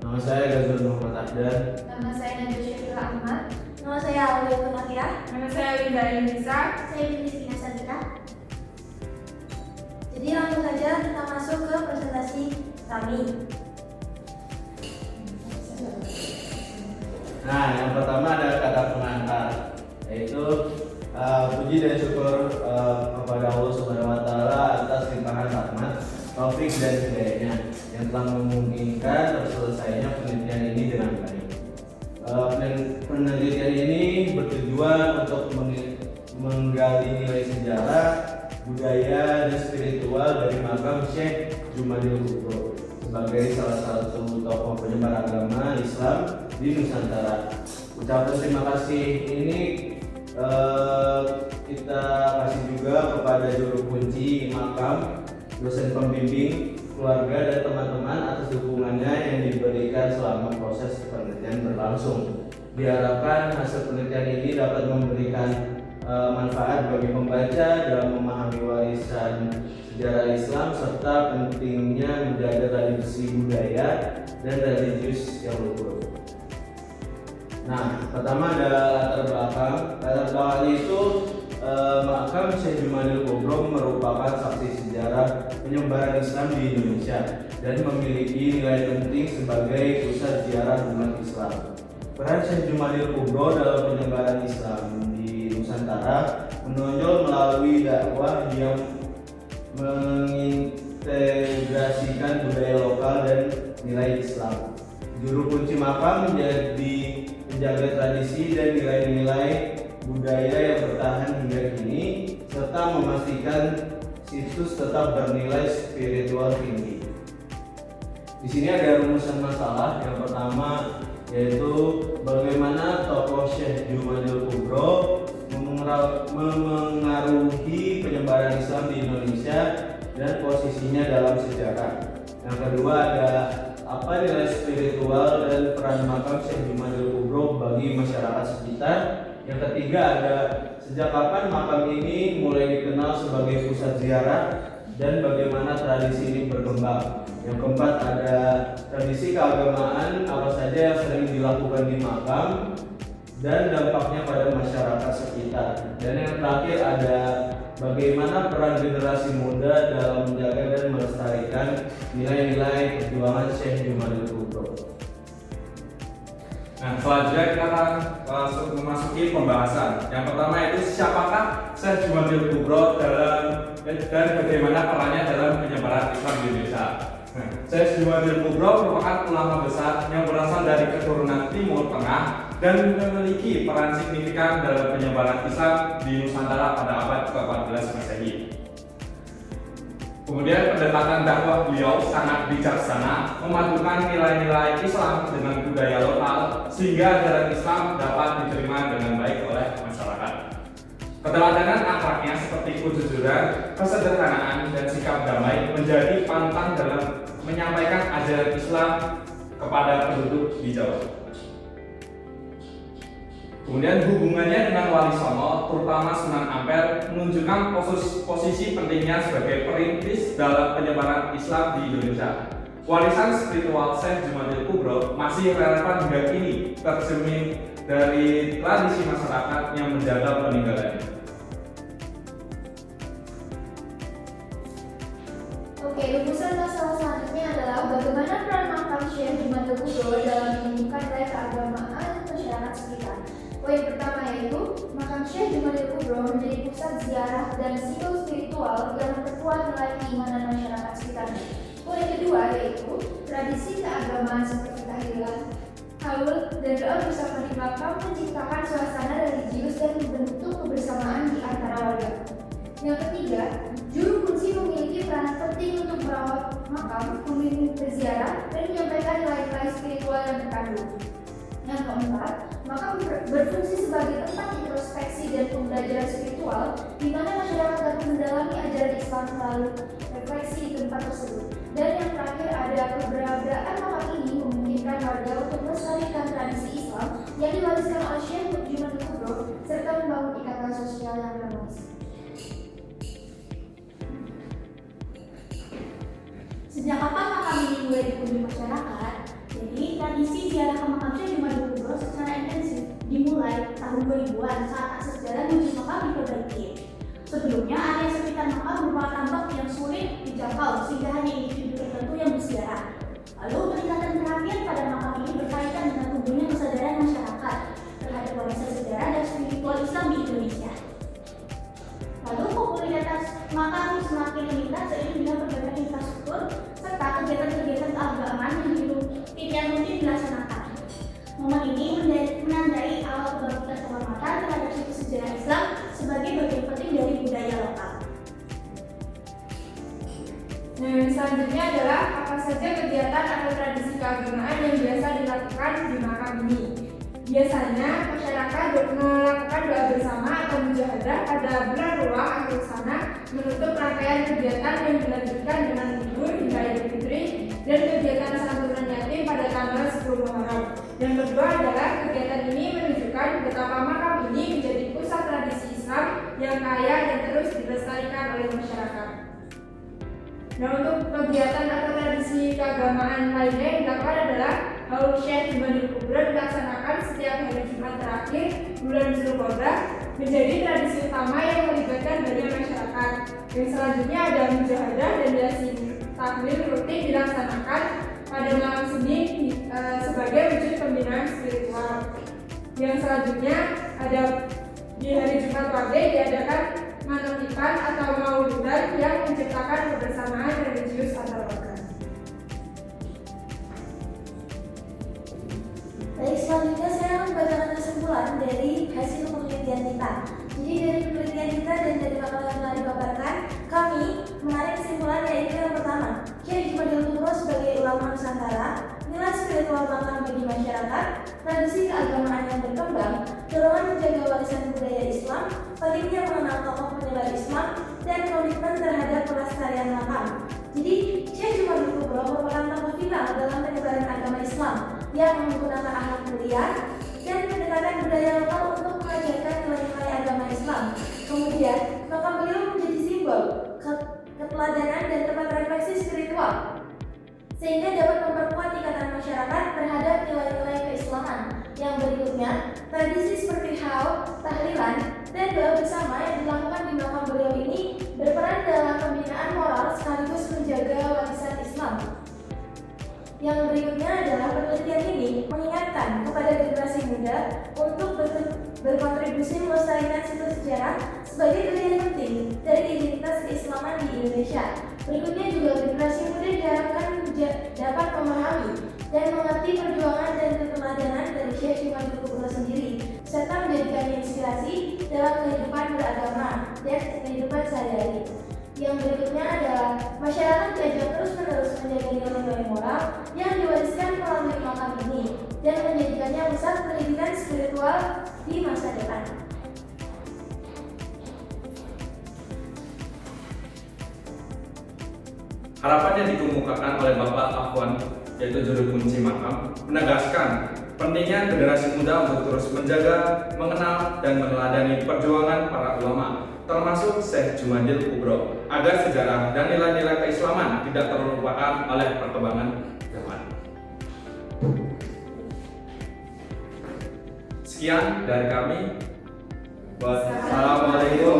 Nama saya Gazul Muhammad Ahdan. Nama saya Najwa Syafira Ahmad. Nama saya Aulia Kunatia. Nama saya Winda Inisa. Saya Filistina Sadika. Jadi langsung saja kita masuk ke presentasi kami. Nah, yang pertama ada kata pengantar, yaitu puji dan syukur kepada Allah Subhanahu Wa Taala atas limpahan rahmat, taufik dan hidayahnya yang telah memungkinkan terselesainya penelitian ini dengan baik. Penelitian ini bertujuan untuk menggali nilai sejarah, budaya, dan spiritual dari makam Syekh Jumadil Kubro sebagai salah satu tokoh penyebar agama Islam di Nusantara. Ucapan terima kasih ini kita kasih juga kepada juru kunci makam, dosen pembimbing, keluarga, dan teman-teman atas dukungannya yang diberikan selama proses penelitian berlangsung. Diharapkan hasil penelitian ini dapat memberikan manfaat bagi pembaca dalam memahami warisan sejarah Islam serta pentingnya menjaga tradisi budaya dan religius yang luhur. Nah, pertama ada latar belakang. Latar belakang itu makam Syekh Jumadil Kubro merupakan saksi sejarah penyebaran Islam di Indonesia dan memiliki nilai penting sebagai pusat ziarah umat Islam. Peran Syekh Jumadil Kubro dalam penyebaran Islam di Nusantara menonjol melalui dakwah yang mengintegrasikan budaya lokal dan nilai Islam. Juru kunci makam menjadi penjaga tradisi dan nilai-nilai budaya yang bertahan hingga kini serta memastikan situs tetap bernilai spiritual tinggi. Di sini ada rumusan masalah. Yang pertama yaitu bagaimana tokoh Syekh Jumadil Kubro memengaruhi penyebaran Islam di Indonesia dan posisinya dalam sejarah. Yang kedua ada apa nilai spiritual dan peran makam Syekh Jumadil Kubro bagi masyarakat sekitar. Yang ketiga ada sejak kapan makam ini mulai dikenal sebagai pusat ziarah dan bagaimana tradisi ini berkembang. Yang keempat ada tradisi keagamaan apa saja yang sering dilakukan di makam dan dampaknya pada masyarakat sekitar. Dan yang terakhir ada bagaimana peran generasi muda dalam menjaga dan melestarikan nilai-nilai perjuangan Syekh Jumadil Kubro. Nah, selanjutnya kita akan langsung memasuki pembahasan. Yang pertama itu siapakah Syekh Jumadil Kubro dan bagaimana perannya dalam penyebaran Islam di Indonesia. Nah, Syekh Jumadil Kubro merupakan ulama besar yang berasal dari keturunan Timur Tengah dan memiliki peran signifikan dalam penyebaran Islam di Nusantara pada abad ke-14 Masehi. Kemudian pendekatan dakwah beliau sangat bijaksana, memadukan nilai-nilai Islam dengan budaya lokal sehingga ajaran Islam dapat diterima dengan baik oleh masyarakat. Keteladanan akhlaknya seperti kejujuran, kesederhanaan, dan sikap damai menjadi panutan dalam menyampaikan ajaran Islam kepada penduduk di Jawa. Kemudian hubungannya dengan Wali Songo, terutama Sunan Ampel, menunjukkan posisi pentingnya sebagai perintis dalam penyebaran Islam di Indonesia. Warisan spiritual Syekh Jumadil Kubro masih relevan hingga kini, tercermin dari tradisi masyarakat yang menjaga peninggalannya. Oke, rumusan masalah selanjutnya adalah bagaimana peran makam Syekh Jumadil Kubro dalam menumbuhkan nilai keagamaan masyarakat sekitar. Poin pertama yaitu makam Syekh Jumadil Kubro menjadi pusat ziarah dan simbol spiritual yang memperkuat nilai keimanan masyarakat sekitarnya. Poin kedua yaitu tradisi keagamaan seperti tahlilan, haul, dan doa bersama di makam menciptakan suasana religius dan membentuk kebersamaan di antara warga. Yang ketiga, juru kunci memiliki peran penting untuk merawat makam, membimbing berziarah, dan menyampaikan nilai-nilai spiritual yang terkandung. Yang keempat, makam berfungsi sebagai tempat introspeksi dan pembelajaran spiritual di mana masyarakat dapat mendalami ajaran Islam melalui refleksi di tempat tersebut. Dan yang terakhir ada keberadaan makam ini memungkinkan warga untuk melestarikan tradisi Islam yang diwariskan oleh Syekh Jumadil Kubro serta membangun ikatan sosial yang harmonis. Sejak kapan makam ini mulai dikunjungi masyarakat? Sebelumnya, area sekitar makam merupakan tambak yang sulit dijangkau sehingga hanya individu tertentu yang berziarah. Lalu peningkatan perhatian pada makam ini berkaitan dengan tumbuhnya kesadaran masyarakat terhadap warisan sejarah dan spiritual Islam di Indonesia. Lalu popularitas makam semakin meningkat seiring dengan perbaikan infrastruktur serta kegiatan-kegiatan keagamaan yang rutin dilaksanakan. Momen ini menandai awal kebangkitan penghormatan terhadap situs sejarah Islam sebagai bagian penting dari budaya lokal. Nah, yang selanjutnya adalah apa saja kegiatan atau tradisi keagamaan yang biasa dilakukan di makam ini. Biasanya masyarakat melakukan doa bersama atau mujahadah pada bulan Ruah atau sana menutup rangkaian kegiatan yang dilanjutkan dengan libur hingga Idul Fitri dan kegiatan santunan yatim pada tanggal 10 Muharram. Yang kedua adalah kegiatan ini menunjukkan betapa makam ini menjadi pusat tradisi Islam yang kaya dan terus dilestarikan oleh masyarakat. Nah, untuk kegiatan atau tradisi keagamaan lainnya yang dilakukan adalah Haul Syekh Jumadil Kubro dilaksanakan setiap hari Jumat terakhir bulan Zulqa'dah, menjadi tradisi utama yang melibatkan banyak masyarakat. Yang selanjutnya ada mujahadah dan yasin tahlil rutin dilaksanakan pada malam Senin sebagai wujud pembinaan spiritual. Yang selanjutnya ada di hari Jumat Wage diadakan manotipan atau maulidan yang menciptakan kebersamaan religius antar warga. Baik, selanjutnya saya membacakan kesimpulan dari hasil penelitian kita. Jadi dari penelitian kita dan dari makalah yang telah dipaparkan, kami menarik kesimpulan yaitu yang pertama, Syekh Jumadil Kubro sebagai ulama Nusantara, nilai spiritual makam bagi masyarakat, tradisi keagamaan yang berkembang, dorongan menjaga warisan budaya Islam, pentingnya mengenal tokoh penyebar Islam, dan komitmen terhadap pelestarian makam. Jadi, Syekh Jumadil Kubro merupakan tokoh vital dalam penyebaran agama Islam yang menggunakan akhlak mulia dan pendekatan budaya lokal untuk mengajarkan nilai-nilai agama Islam. Kemudian, makam beliau menjadi simbol keteladanan dan tempat refleksi spiritual, sehingga dapat memperkuat ikatan masyarakat terhadap nilai-nilai keislaman. Yang berikutnya, tradisi seperti haul, tahlilan, dan doa bersama yang dilakukan di makam beliau ini berperan dalam pembinaan moral sekaligus menjaga warisan Islam. Yang berikutnya adalah penelitian ini mengingatkan kepada generasi muda untuk berkontribusi melestarikan situs sejarah sebagai bagian penting dari identitas keislaman di Indonesia. Berikutnya juga generasi muda diharapkan dapat memahami dan mengerti perjuangan dan keteladanan dari Syekh Jumadil Kubro sendiri, serta menjadikan inspirasi dalam kehidupan beragama dan kehidupan sehari-hari. Yang berikutnya adalah masyarakat diajak terus-menerus menjaga nilai-nilai moral yang diwariskan melalui makam ini dan menjadikannya pusat pendidikan spiritual di masa depan. Harapan yang dikemukakan oleh Bapak Afwan, yaitu juru kunci makam, menegaskan pentingnya generasi muda untuk terus menjaga, mengenal, dan meneladani perjuangan para ulama, termasuk Syekh Jumadil Kubro, agar sejarah dan nilai-nilai keislaman tidak terlupakan oleh perkembangan zaman. Sekian dari kami. Wassalamualaikum